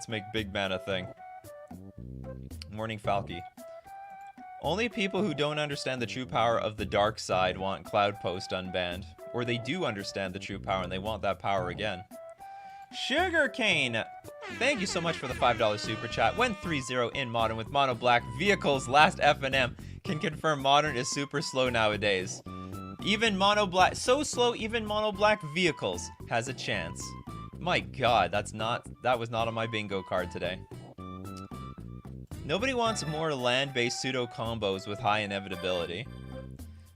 make big mana thing. Morning Falky. Only people who don't understand the true power of the dark side want Cloudpost unbanned, or they do understand the true power and they want that power again. Sugarcane, thank you so much for the $5 super chat. Went 3-0 in Modern with Mono Black vehicles. Last FNM can confirm Modern is super slow nowadays. Even Mono Black, so slow even Mono Black vehicles has a chance. My God, that was not on my bingo card today. Nobody wants more land-based pseudo combos with high inevitability.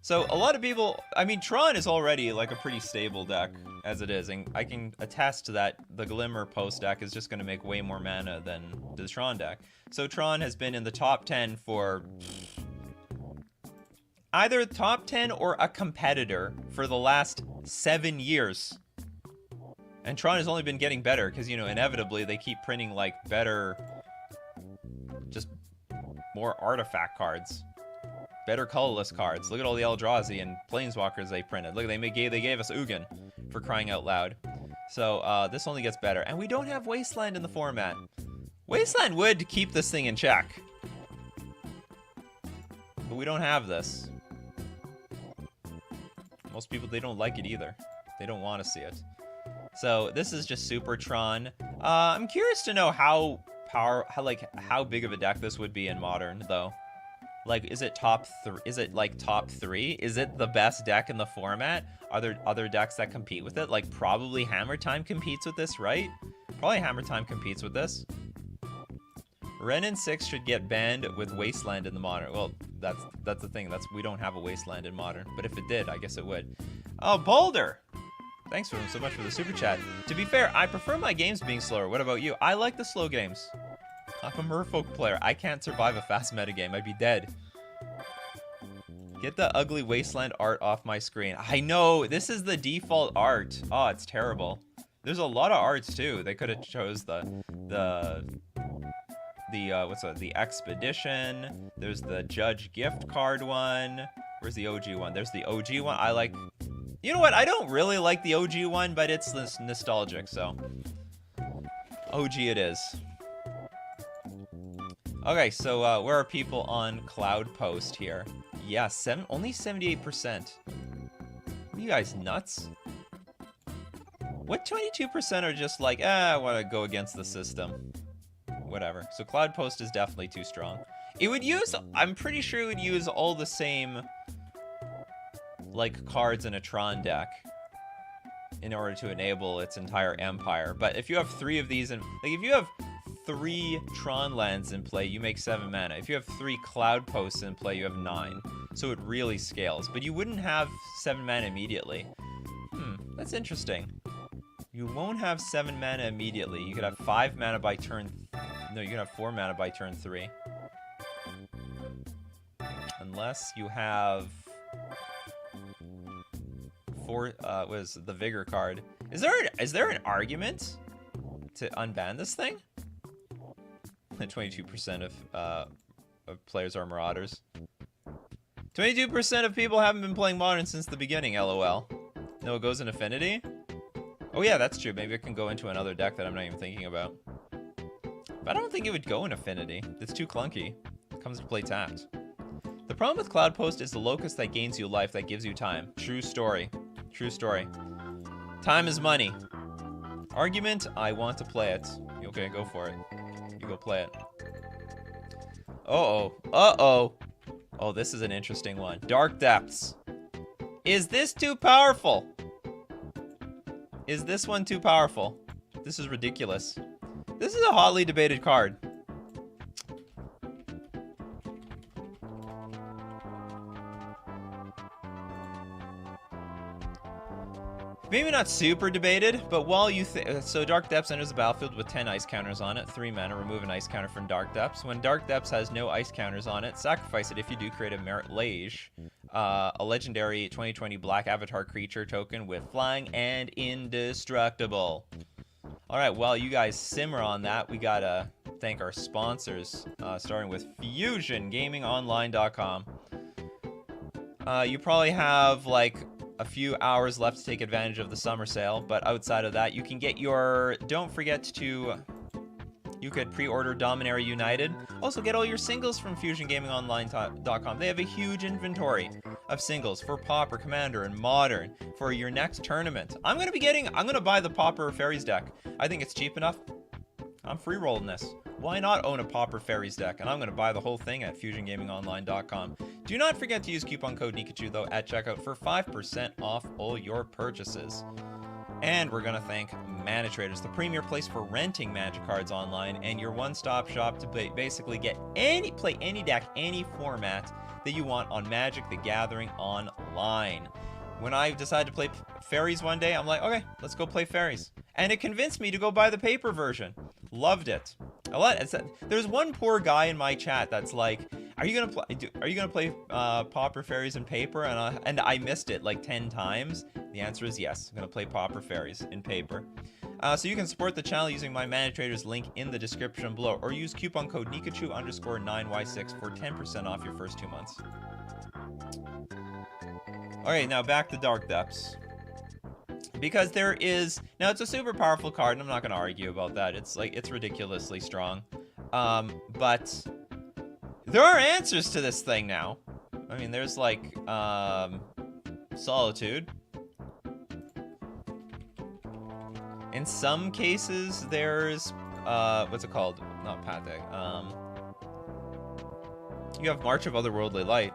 So a lot of people, I mean, Tron is already like a pretty stable deck as it is, and I can attest to that. The Glimmer Post deck is just going to make way more mana than the Tron deck. So Tron has been in the top 10 for either top 10 or a competitor for the last 7 years. And Tron has only been getting better because, you know, inevitably they keep printing like better, just more artifact cards. Better colorless cards. Look at all the Eldrazi and Planeswalkers they printed. Look, they gave us Ugin, for crying out loud. So this only gets better. And we don't have Wasteland in the format. Wasteland would keep this thing in check. But we don't have this. Most people, they don't like it either. They don't want to see it. So this is just Super Tron. I'm curious to know how big of a deck this would be in Modern, though. Like, is it top 3? Is it like top 3? Is it the best deck in the format? Are there other decks that compete with it? Like, probably Hammer Time competes with this, right? Probably Hammer Time competes with this. Ren and 6 should get banned with Wasteland in the Modern. Well, that's the thing. We don't have a Wasteland in Modern. But if it did, I guess it would. Oh, Boulder! Thanks so much for the super chat. To be fair, I prefer my games being slower. What about you? I like the slow games. I'm a merfolk player. I can't survive a fast metagame. I'd be dead. Get the ugly Wasteland art off my screen. I know, this is the default art. Oh, it's terrible. There's a lot of arts too. They could have chose the Expedition. There's the Judge gift card one. Where's the OG one? There's the OG one. I like, you know what? I don't really like the OG one, but it's nostalgic, so OG it is. Okay, so where are people on Cloudpost here? Yeah, only 78%. Are you guys nuts? What 22% are just like, I want to go against the system? Whatever. So Cloudpost is definitely too strong. It would use, I'm pretty sure it would use all the same, like, cards in a Tron deck in order to enable its entire empire. But if you have 3 of these, and like, if you have 3 Tron lands in play, you make 7 mana. If you have 3 Cloudposts in play, you have 9. So it really scales. But you wouldn't have 7 mana immediately. That's interesting. You won't have 7 mana immediately. You could have 5 mana by turn No, you can have 4 mana by turn 3. Unless you have 4, was the Vigor card. Is there an argument to unban this thing? 22% of players are Marauders. 22% of people haven't been playing Modern since the beginning, LOL. No, it goes in Affinity? Oh yeah, that's true. Maybe it can go into another deck that I'm not even thinking about. But I don't think it would go in Affinity. It's too clunky. It comes to play tapped. The problem with Cloudpost is the locust that gains you life that gives you time. True story. True story. Time is money. Argument, I want to play it. Okay, go for it. You go play it. Uh-oh. Uh-oh. Oh, this is an interesting one. Dark Depths. Is this too powerful? Is this one too powerful? This is ridiculous. This is a hotly debated card. Maybe not super debated, but while you so Dark Depths enters the battlefield with 10 ice counters on it, 3 mana, remove an ice counter from Dark Depths. When Dark Depths has no ice counters on it, sacrifice it. If you do, create a Merit Lage, a legendary 2020 black avatar creature token with flying and indestructible. Alright, while you guys simmer on that, we gotta thank our sponsors, starting with FusionGamingOnline.com. You probably have, like, a few hours left to take advantage of the summer sale, but outside of that, you can get your... Don't forget to... You could pre-order Dominaria United. Also, get all your singles from FusionGamingOnline.com. They have a huge inventory of singles for Pauper, Commander, and Modern for your next tournament. I'm gonna buy the Pauper Fairies deck. I think it's cheap enough. I'm free rolling this. Why not own a Pauper Fairies deck? And I'm gonna buy the whole thing at FusionGamingOnline.com. Do not forget to use coupon code Nikachu, though, at checkout for 5% off all your purchases. And we're gonna thank Mana Traders, the premier place for renting Magic cards online and your one-stop shop to basically get play any deck, any format that you want on Magic the Gathering online. When I decided to play Fairies one day, I'm like, okay, let's go play Fairies. And it convinced me to go buy the paper version. Loved it. There's one poor guy in my chat that's like, are you gonna play Pauper Fairies in paper? And I missed it like 10 times. The answer is yes. I'm gonna play Pauper Fairies in paper. So you can support the channel using my Mana Traders link in the description below, or use coupon code Nikachu_9Y6 for 10% off your first 2 months. Alright, now back to Dark Depths. Because there is... Now, it's a super powerful card, and I'm not going to argue about that. It's ridiculously strong. But there are answers to this thing now. I mean, there's, like, Solitude. In some cases, there's, what's it called? Not Patek. You have March of Otherworldly Light.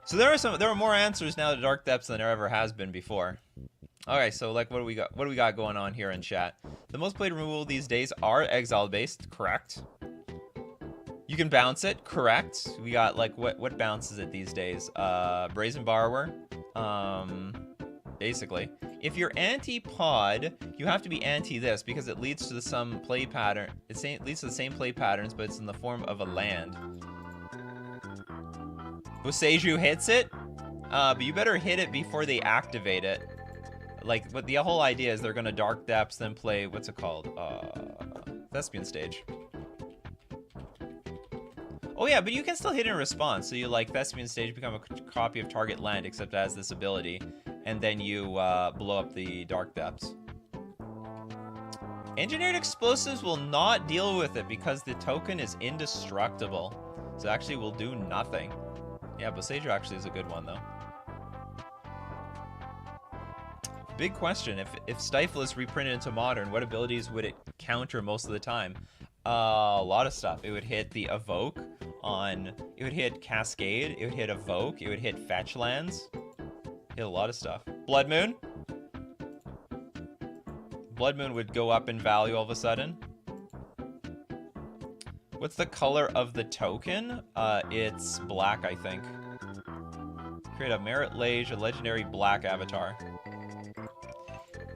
So there are more answers now to Dark Depths than there ever has been before. Okay, so like what do we got going on here in chat? The most played removal these days are exile based, correct? You can bounce it, correct? We got like what bounces it these days? Brazen Borrower. Basically. If you're anti-pod, you have to be anti this because it leads to some play pattern. It leads to the same play patterns, but it's in the form of a land. Boseiju hits it, but you better hit it before they activate it. Like, but the whole idea is they're gonna Dark Depths, then play, what's it called? Thespian Stage. Oh yeah, but you can still hit in response. So you, like, Thespian Stage, become a copy of target land, except it has this ability, and then you blow up the Dark Depths. Engineered Explosives will not deal with it because the token is indestructible. So actually will do nothing. Yeah, Boseiju actually is a good one, though. Big question. If Stifle is reprinted into Modern, what abilities would it counter most of the time? A lot of stuff. It would hit the Evoke on... It would hit Cascade. It would hit Evoke. It would hit Fetch Lands. Hit a lot of stuff. Blood Moon. Blood Moon would go up in value all of a sudden. What's the color of the token? It's black, I think. Create a Merit Lage, a legendary black avatar.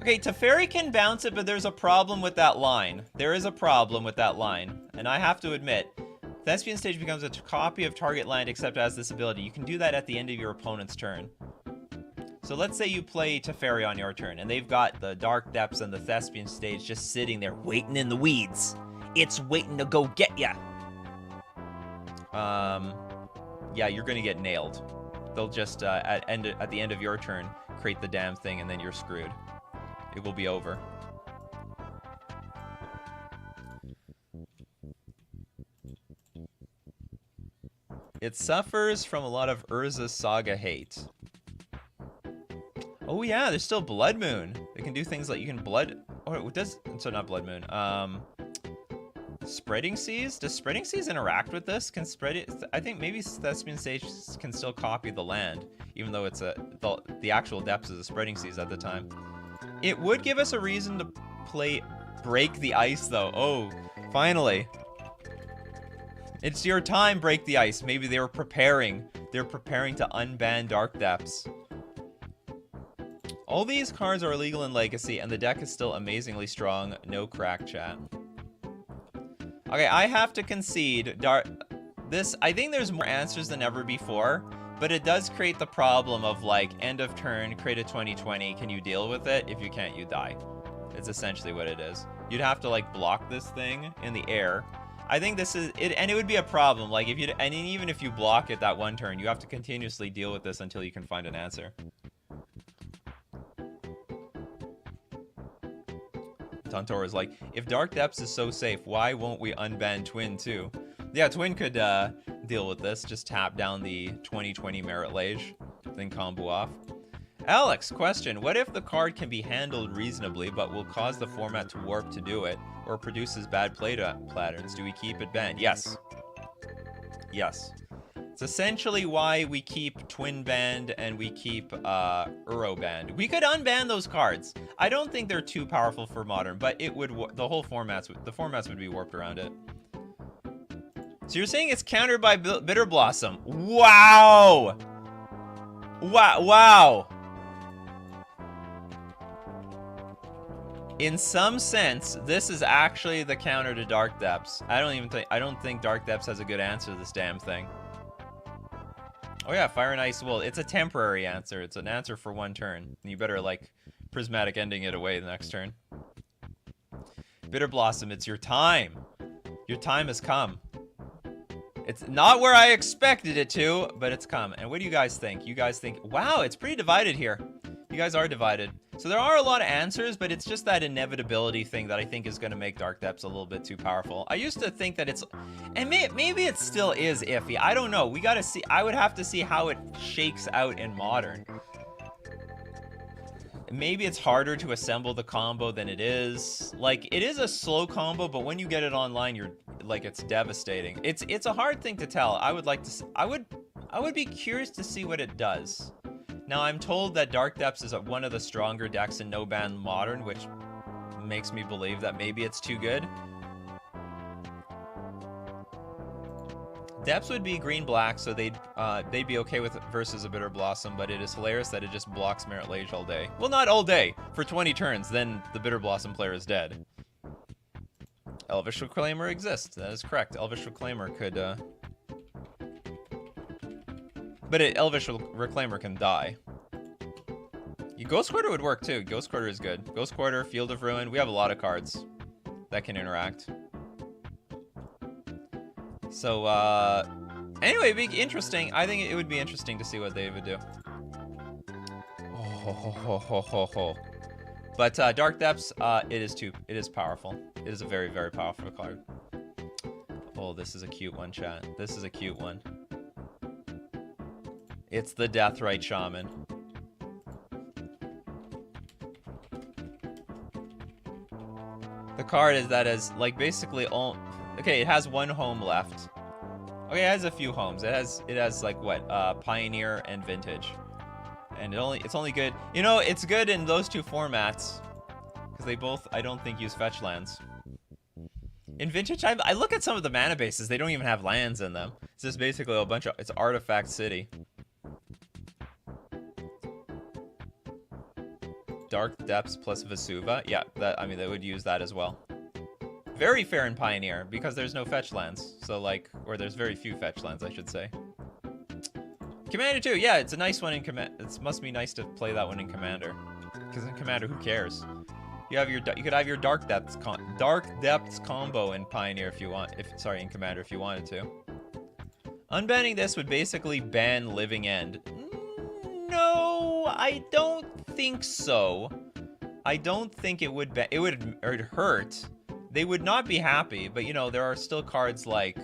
Okay, Teferi can bounce it, but there's a problem with that line. There is a problem with that line, and I have to admit, Thespian Stage becomes a copy of target land except as this ability. You can do that at the end of your opponent's turn. So let's say you play Teferi on your turn, and they've got the Dark Depths and the Thespian Stage just sitting there waiting in the weeds. It's waiting to go get ya. Yeah, you're gonna get nailed. They'll just, at the end of your turn, create the damn thing, and then you're screwed. It will be over. It suffers from a lot of Urza Saga hate. Oh yeah, there's still Blood Moon. They can do things like you can blood... Oh, it does... So not Blood Moon. Spreading Seas? Does Spreading Seas interact with this? Can spread it? I think maybe Thespian Sage can still copy the land, even though it's the actual depths is a Spreading Seas at the time. It would give us a reason to play Break the Ice, though. Oh, finally. It's your time, Break the Ice. Maybe they were preparing. They're preparing to unban Dark Depths. All these cards are illegal in Legacy, and the deck is still amazingly strong. No crack, chat. Okay, I have to concede. I think there's more answers than ever before, but it does create the problem of, like, end of turn, create a 20/20. Can you deal with it? If you can't, you die. It's essentially what it is. You'd have to, like, block this thing in the air. I think this is it, and it would be a problem. Like, if you, and even if you block it that one turn, you have to continuously deal with this until you can find an answer. Tontor is like, if Dark Depths is so safe, why won't we unban Twin too? Yeah, Twin could deal with this. Just tap down the 20/20 Merit Lage, then combo off. Alex, question. What if the card can be handled reasonably, but will cause the format to warp to do it, or produces bad play patterns? Do we keep it banned? Yes. Yes. It's essentially why we keep Twin banned and we keep Uro banned. We could unban those cards. I don't think they're too powerful for Modern, but it would the formats would be warped around it. So you're saying it's countered by Bitter Blossom? Wow! Wow! In some sense, this is actually the counter to Dark Depths. I don't think Dark Depths has a good answer to this damn thing. Oh yeah, Fire and Ice Will. It's a temporary answer. It's an answer for one turn. You better, like, Prismatic Ending it away the next turn. Bitter Blossom, it's your time. Your time has come. It's not where I expected it to, but it's come. And what do you guys think? You guys think, wow, it's pretty divided here. You guys are divided. So there are a lot of answers, but it's just that inevitability thing that I think is going to make Dark Depths a little bit too powerful. I used to think that it's... And maybe it still is iffy. I don't know. We got to see... I would have to see how it shakes out in Modern. Maybe it's harder to assemble the combo than it is. Like, it is a slow combo, but when you get it online, you're... Like, it's devastating. It's a hard thing to tell. I would like to... I would be curious to see what it does. Now, I'm told that Dark Depths is one of the stronger decks in No Ban Modern, which makes me believe that maybe it's too good. Depths would be green-black, so they'd be okay with it versus a Bitter Blossom, but it is hilarious that it just blocks Merit Lage all day. Well, not all day. For 20 turns, then the Bitter Blossom player is dead. Elvish Reclaimer exists. That is correct. Elvish Reclaimer could... But Elvish Reclaimer can die. Ghost Quarter would work too. Ghost Quarter is good. Ghost Quarter, Field of Ruin. We have a lot of cards that can interact. So, anyway, it'd be interesting. I think it would be interesting to see what they would do. But Dark Depths, it is powerful. It is a very, very powerful card. Oh, this is a cute one, chat. This is a cute one. It's the Deathrite Shaman. The card is like basically all... Okay, it has one home left. Okay, it has a few homes. It has like what? Pioneer and Vintage. And it's only good... You know, it's good in those two formats. Because they both, I don't think, use fetch lands. In Vintage, I look at some of the mana bases. They don't even have lands in them. It's just basically a bunch of... It's Artifact City. Dark Depths plus Vesuva. Yeah, I mean, they would use that as well. Very fair in Pioneer, because there's no fetch lands. So, like, or there's very few fetch lands, I should say. Commander 2, yeah, it's a nice one in Commander. It must be nice to play that one in Commander. Because in Commander, who cares? You could have your Dark Depths combo in Pioneer if you want. In Commander if you wanted to. Unbanning this would basically ban Living End. No, I don't think so. I don't think it would it would hurt. They would not be happy, but you know, there are still cards like,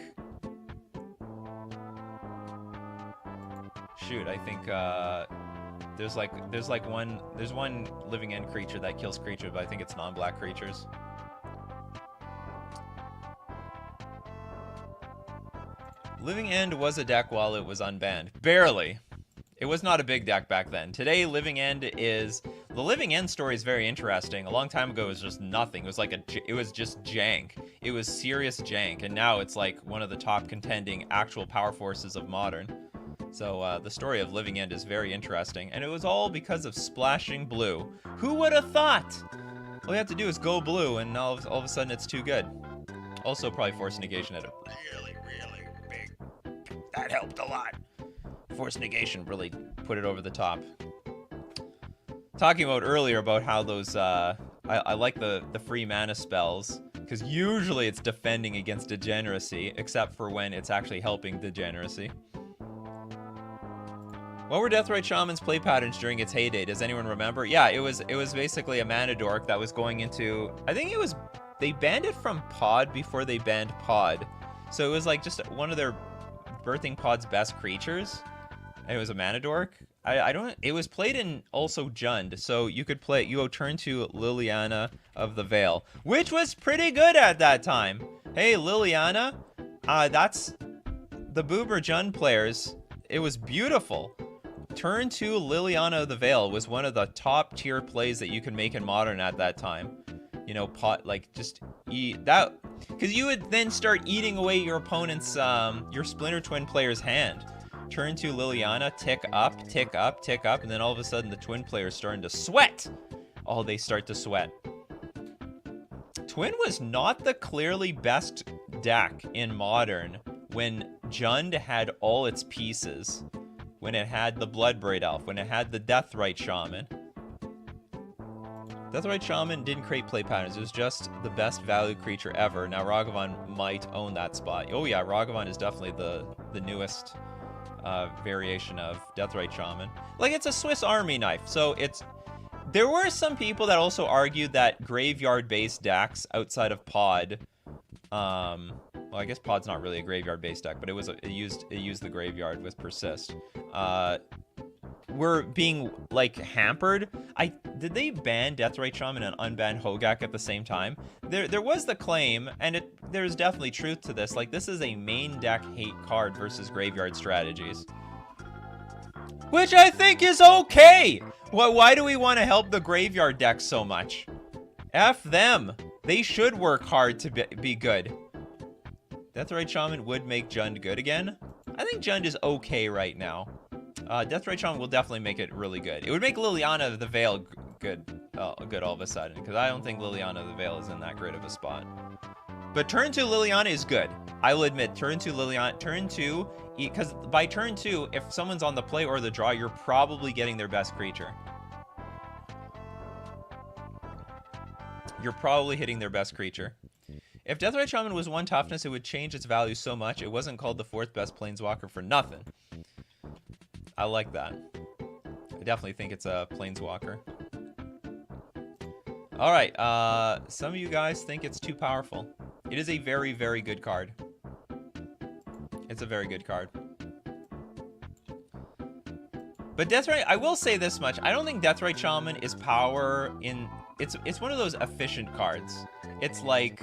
shoot, I think there's one Living End creature that kills creatures, but I think it's non-black creatures. Living End was a deck while it was unbanned. Barely. It was not a big deck back then. Today, Living End is... The Living End story is very interesting. A long time ago, it was just nothing. It was like it was just jank. It was serious jank, and now it's like one of the top contending actual power forces of Modern. So the story of Living End is very interesting, and it was all because of splashing blue. Who would have thought? All you have to do is go blue, and all of a sudden it's too good. Also, probably Force Negation had a really big... That helped a lot. Force Negation really put it over the top. Talking about earlier about how those, I like the free mana spells, because usually it's defending against Degeneracy, except for when it's actually helping Degeneracy. What were Deathrite Shaman's play patterns during its heyday? Does anyone remember? Yeah, it was basically a mana dork that was going into, I think it was, they banned it from Pod before they banned Pod. So it was like just one of their Birthing Pod's best creatures. And it was a mana dork. It was played in also Jund, so you could play, you go turn to Liliana of the Veil, which was pretty good at that time. Hey, Liliana, that's the Boober Jund players. It was beautiful. Turn to Liliana of the Veil was one of the top tier plays that you could make in Modern at that time. You know, just eat that, because you would then start eating away your opponent's, your Splinter Twin player's hand. Turn to Liliana, tick up, tick up, tick up, and then all of a sudden the Twin player's starting to sweat. Oh, they start to sweat. Twin was not the clearly best deck in Modern when Jund had all its pieces. When it had the Bloodbraid Elf, when it had the Deathrite Shaman. Deathrite Shaman didn't create play patterns, it was just the best value creature ever. Now Ragavan might own that spot. Oh yeah, Ragavan is definitely the newest variation of Deathrite Shaman. Like, it's a Swiss Army knife, so it's... There were some people that also argued that graveyard-based decks outside of Pod, well, I guess Pod's not really a graveyard-based deck, but it used the graveyard with Persist. Were being, like, hampered. Did they ban Deathrite Shaman and unban Hogak at the same time? There was the claim, and there's definitely truth to this. Like, this is a main deck hate card versus graveyard strategies. Which I think is okay! Why do we want to help the graveyard deck so much? F them! They should work hard to be good. Deathrite Shaman would make Jund good again. I think Jund is okay right now. Deathrite Shaman will definitely make it really good. It would make Liliana of the Veil good all of a sudden, because I don't think Liliana of the Veil is in that great of a spot. But turn 2 Liliana is good. I will admit, turn 2 Liliana, because by turn 2, if someone's on the play or the draw, you're probably getting their best creature. You're probably hitting their best creature. If Deathrite Shaman was 1 toughness, it would change its value so much. It wasn't called the 4th best Planeswalker for nothing. I like that. I definitely think it's a Planeswalker. Alright, some of you guys think it's too powerful. It is a very, very good card. It's a very good card. But Deathrite, I will say this much. I don't think Deathrite Shaman is power in... It's one of those efficient cards. It's like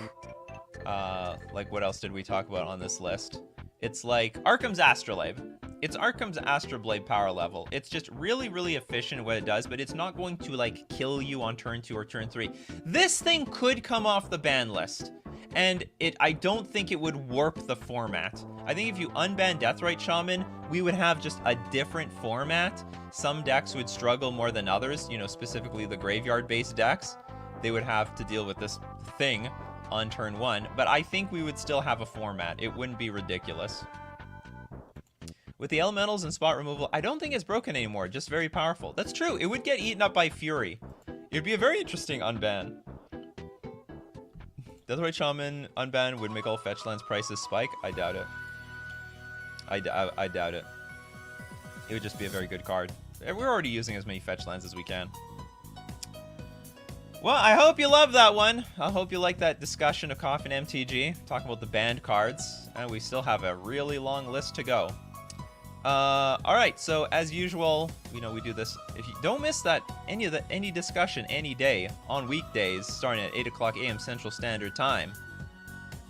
what else did we talk about on this list? It's like Arcum's Astrolabe. It's Arcum's Astrolabe power level. It's just really, really efficient what it does, but it's not going to, like, kill you on turn 2 or turn 3. This thing could come off the ban list. and I don't think it would warp the format. I think if you unban Deathrite Shaman, we would have just a different format. Some decks would struggle more than others, you know, specifically the graveyard-based decks. They would have to deal with this thing on turn 1, but I think we would still have a format. It wouldn't be ridiculous. With the elementals and spot removal, I don't think it's broken anymore, just very powerful. That's true, it would get eaten up by Fury. It would be a very interesting unban. Deathrite Shaman unban would make all fetch lands prices spike? I doubt it. I doubt it. It would just be a very good card. We're already using as many fetch lands as we can. Well, I hope you love that one. I hope you like that discussion of Coffee and MTG, talking about the banned cards. And we still have a really long list to go. Alright, so as usual, you know, we do this. If you don't miss that, any discussion any day on weekdays starting at 8 o'clock a.m. Central Standard Time,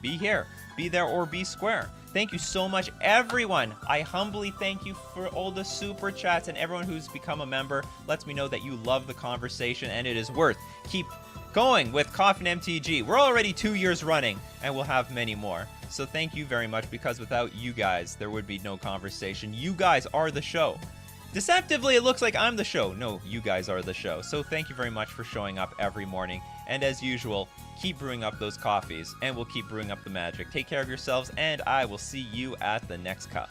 be here, be there, or be square. Thank you so much, everyone. I humbly thank you for all the super chats, and everyone who's become a member lets me know that you love the conversation, and it is worth keep going with Coffee and MTG. We're already 2 years running, and we'll have many more. So thank you very much, because without you guys, there would be no conversation. You guys are the show. Deceptively, it looks like I'm the show. No, you guys are the show. So thank you very much for showing up every morning. And as usual, keep brewing up those coffees, and we'll keep brewing up the magic. Take care of yourselves, and I will see you at the next cup.